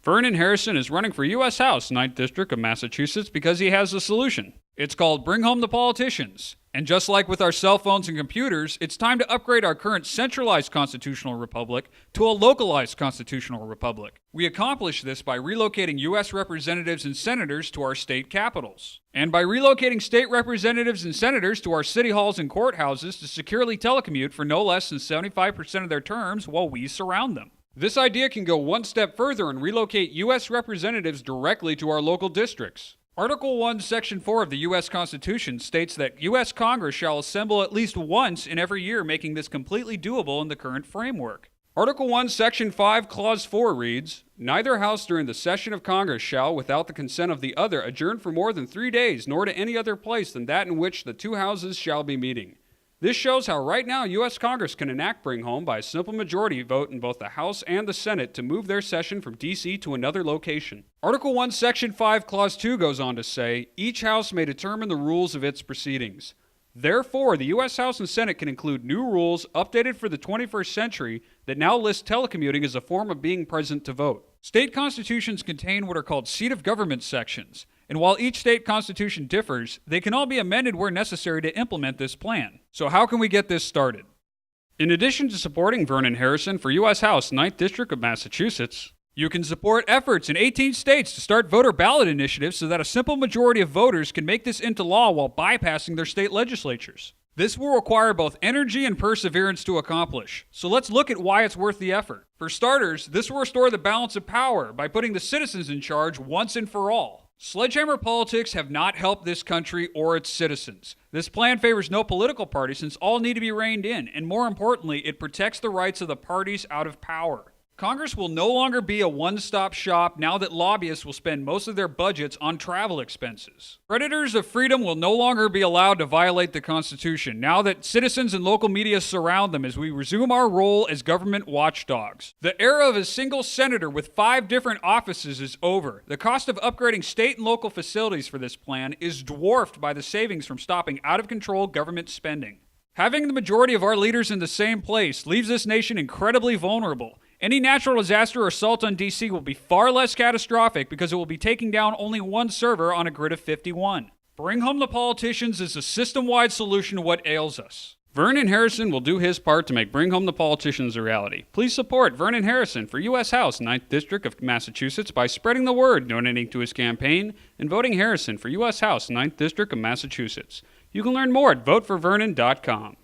Vernon Harrison is running for U.S. House, 9th District of Massachusetts, because he has a solution. It's called Bring Home the Politicians. And just like with our cell phones and computers, it's time to upgrade our current centralized constitutional republic to a localized constitutional republic. We accomplish this by relocating U.S. representatives and senators to our state capitals, and by relocating state representatives and senators to our city halls and courthouses to securely telecommute for no less than 75% of their terms while we surround them. This idea can go one step further and relocate U.S. representatives directly to our local districts. Article 1, Section 4 of the U.S. Constitution states that U.S. Congress shall assemble at least once in every year, making this completely doable in the current framework. Article 1, Section 5, Clause 4 reads, "Neither house during the session of Congress shall, without the consent of the other, adjourn for more than 3 days, nor to any other place than that in which the two houses shall be meeting." This shows how right now U.S. Congress can enact Bring Home by a simple majority vote in both the House and the Senate to move their session from D.C. to another location. Article 1, Section 5, Clause 2 goes on to say, "Each House may determine the rules of its proceedings." Therefore, the U.S. House and Senate can include new rules updated for the 21st century that now list telecommuting as a form of being present to vote. State constitutions contain what are called seat of government sections, and while each state constitution differs, they can all be amended where necessary to implement this plan. So how can we get this started? In addition to supporting Vernon Harrison for U.S. House, 9th District of Massachusetts, you can support efforts in 18 states to start voter ballot initiatives so that a simple majority of voters can make this into law while bypassing their state legislatures. This will require both energy and perseverance to accomplish, so let's look at why it's worth the effort. For starters, this will restore the balance of power by putting the citizens in charge once and for all. Sledgehammer politics have not helped this country or its citizens. This plan favors no political party since all need to be reined in, and more importantly, it protects the rights of the parties out of power. Congress will no longer be a one-stop shop now that lobbyists will spend most of their budgets on travel expenses. Predators of freedom will no longer be allowed to violate the Constitution now that citizens and local media surround them as we resume our role as government watchdogs. The era of a single senator with 5 different offices is over. The cost of upgrading state and local facilities for this plan is dwarfed by the savings from stopping out-of-control government spending. Having the majority of our leaders in the same place leaves this nation incredibly vulnerable. Any natural disaster or assault on D.C. will be far less catastrophic because it will be taking down only one server on a grid of 51. Bring Home the Politicians is a system-wide solution to what ails us. Vernon Harrison will do his part to make Bring Home the Politicians a reality. Please support Vernon Harrison for U.S. House, 9th District of Massachusetts by spreading the word, donating to his campaign, and voting Harrison for U.S. House, 9th District of Massachusetts. You can learn more at voteforvernon.com.